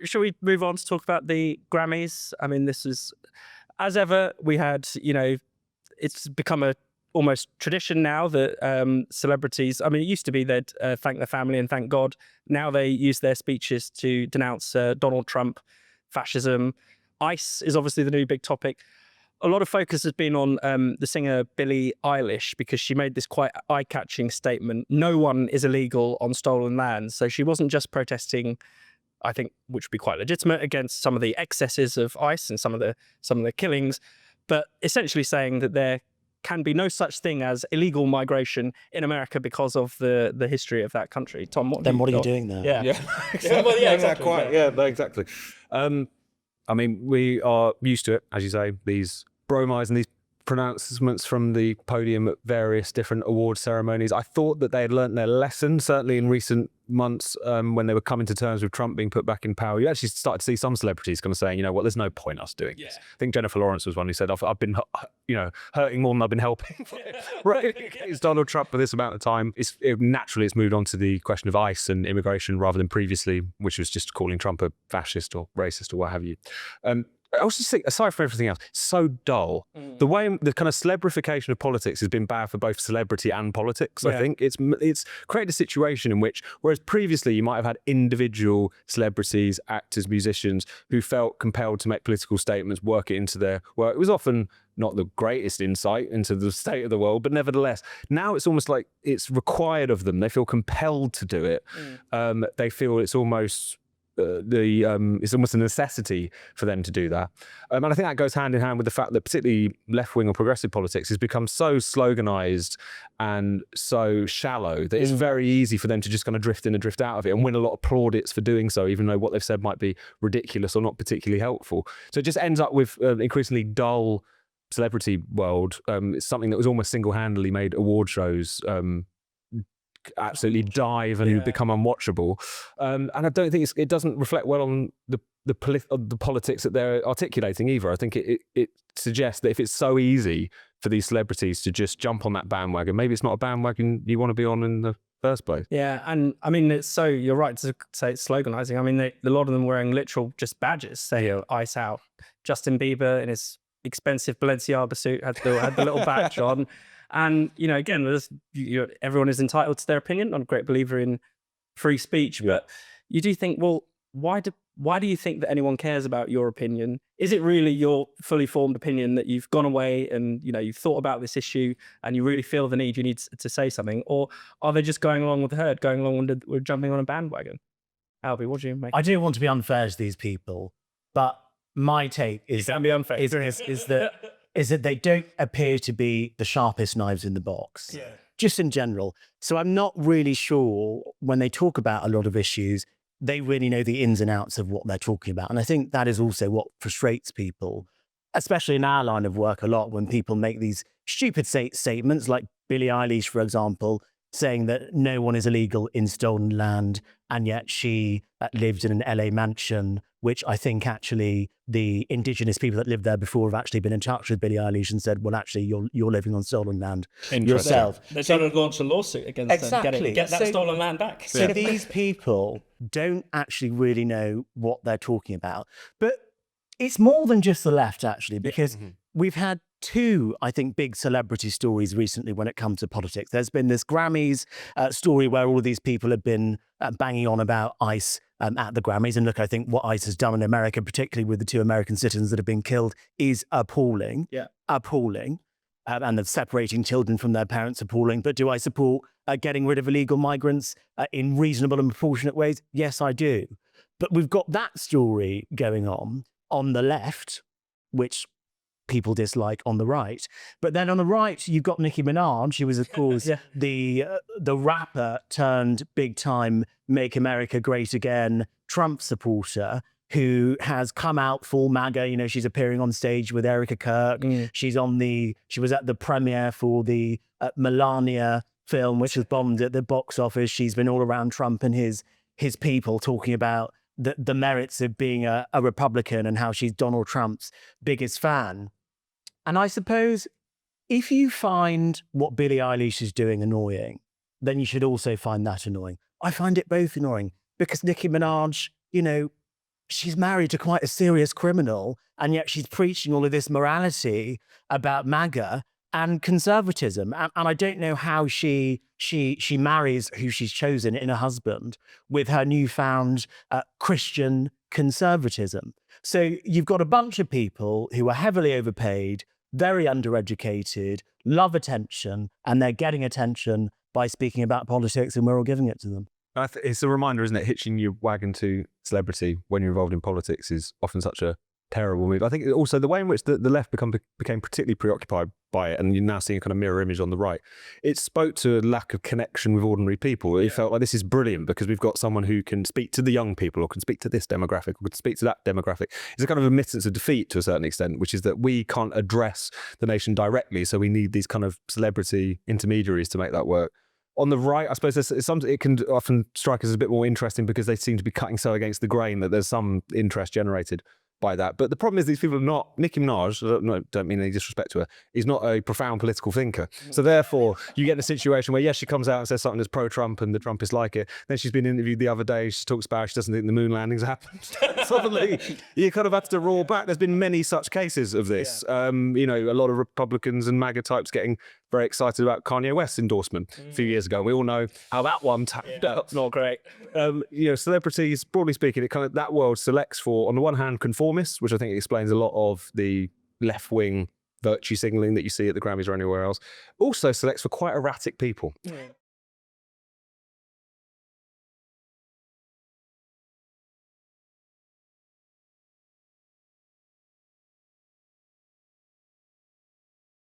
shall we move on to talk about the Grammys? I mean, this is, as ever, we had, it's become a almost tradition now that celebrities, I mean, it used to be they'd thank their family and thank God. Now they use their speeches to denounce Donald Trump, fascism. ICE is obviously the new big topic. A lot of focus has been on the singer Billie Eilish, because she made this quite eye-catching statement: no one is illegal on stolen land. So she wasn't just protesting, I think, which would be quite legitimate, against some of the excesses of ICE and some of the killings, but essentially saying that there can be no such thing as illegal migration in America because of the history of that country. Tom, what are you doing there? Yeah, Exactly. I mean, we are used to it, as you say, these bromides and these pronouncements from the podium at various different award ceremonies. I thought that they had learnt their lesson, certainly in recent months, when they were coming to terms with Trump being put back in power. You actually started to see some celebrities kind of saying, there's no point us doing this. I think Jennifer Lawrence was one who said, I've been, hurting more than I've been helping. Right? It's Donald Trump for this amount of time. Naturally, it's moved on to the question of ICE and immigration rather than previously, which was just calling Trump a fascist or racist or what have you. I also think, aside from everything else, it's so dull. The way the kind of celebrification of politics has been bad for both celebrity and politics. I think it's created a situation in which, whereas previously you might have had individual celebrities, actors, musicians who felt compelled to make political statements, work it into their work. It was often not the greatest insight into the state of the world, but nevertheless, now it's almost like it's required of them. They feel compelled to do it. They feel it's almost it's almost a necessity for them to do that. And I think that goes hand in hand with the fact that particularly left-wing or progressive politics has become so sloganized and so shallow that it's very easy for them to just kind of drift in and drift out of it and win a lot of plaudits for doing so, even though what they've said might be ridiculous or not particularly helpful. So it just ends up with increasingly dull celebrity world. It's something that was almost single-handedly made award shows absolutely dive and become unwatchable, and I don't think it doesn't reflect well on the politics that they're articulating either. I think it suggests that if it's so easy for these celebrities to just jump on that bandwagon, maybe it's not a bandwagon you want to be on in the first place. Yeah, and I mean, you're right to say it's sloganizing. I mean, a lot of them wearing literal just badges, say ICE out. Justin Bieber in his expensive Balenciaga suit had the little badge on. And, again, everyone is entitled to their opinion. I'm a great believer in free speech, but you do think, well, why do you think that anyone cares about your opinion? Is it really your fully formed opinion that you've gone away and, you've thought about this issue and you really feel the need to say something? Or are they just going along with the herd, going along with jumping on a bandwagon? Albie, what do you make? I don't want to be unfair to these people, but my take is... You can be unfair. is that they don't appear to be the sharpest knives in the box, just in general. So I'm not really sure when they talk about a lot of issues, they really know the ins and outs of what they're talking about. And I think that is also what frustrates people, especially in our line of work a lot, when people make these stupid statements like Billie Eilish, for example, saying that no one is illegal in stolen land, and yet she lived in an LA mansion, which I think actually the indigenous people that lived there before have actually been in touch with Billie Eilish and said, well, actually, you're living on stolen land yourself. They're trying to launch a lawsuit against them, get that stolen land back. So these people don't actually really know what they're talking about. But it's more than just the left, actually, because we've had two, I think, big celebrity stories recently when it comes to politics. There's been this Grammys story where all of these people have been banging on about ICE at the Grammys. And look, I think what ICE has done in America, particularly with the 2 American citizens that have been killed, is appalling. Appalling. And the separating children from their parents, appalling. But do I support getting rid of illegal migrants in reasonable and proportionate ways? Yes, I do. But we've got that story going on the left, which people dislike on the right. But then on the right, you've got Nicki Minaj, who was, of course, the rapper turned big time Make America Great Again Trump supporter, who has come out full MAGA. She's appearing on stage with Erica Kirk. She was at the premiere for the Melania film, which was bombed at the box office. She's been all around Trump and his people, talking about the merits of being a Republican and how she's Donald Trump's biggest fan. And I suppose if you find what Billie Eilish is doing annoying, then you should also find that annoying. I find it both annoying because Nicki Minaj, she's married to quite a serious criminal, and yet she's preaching all of this morality about MAGA and conservatism. And I don't know how she marries who she's chosen in a husband with her newfound Christian conservatism. So you've got a bunch of people who are heavily overpaid, very undereducated, love attention, and they're getting attention by speaking about politics, and we're all giving it to them. It's a reminder, isn't it? Hitching your wagon to celebrity when you're involved in politics is often such a terrible move. I think also the way in which the left became particularly preoccupied by it, and you're now seeing a kind of mirror image on the right, it spoke to a lack of connection with ordinary people. It felt like this is brilliant because we've got someone who can speak to the young people, or can speak to this demographic, or can speak to that demographic. It's a kind of admittance of defeat to a certain extent, which is that we can't address the nation directly, so we need these kind of celebrity intermediaries to make that work. On the right, I suppose it can often strike us as a bit more interesting because they seem to be cutting so against the grain that there's some interest generated by that. But the problem is these people are not, Nicki Minaj, I don't mean any disrespect to her, is not a profound political thinker. So therefore, you get in a situation where, yes, she comes out and says something that's pro-Trump and the Trumpists like it. Then she's been interviewed the other day, she talks about she doesn't think the moon landings happened. Suddenly, you kind of have to roar back. There's been many such cases of this. You know, a lot of Republicans and MAGA types getting very excited about Kanye West's endorsement a few years ago. We all know how that one turned out. Not great. You know, celebrities, broadly speaking, it kind of, that world selects for, on the one hand, conformists, which I think explains a lot of the left-wing virtue signalling that you see at the Grammys or anywhere else. Also selects for quite erratic people.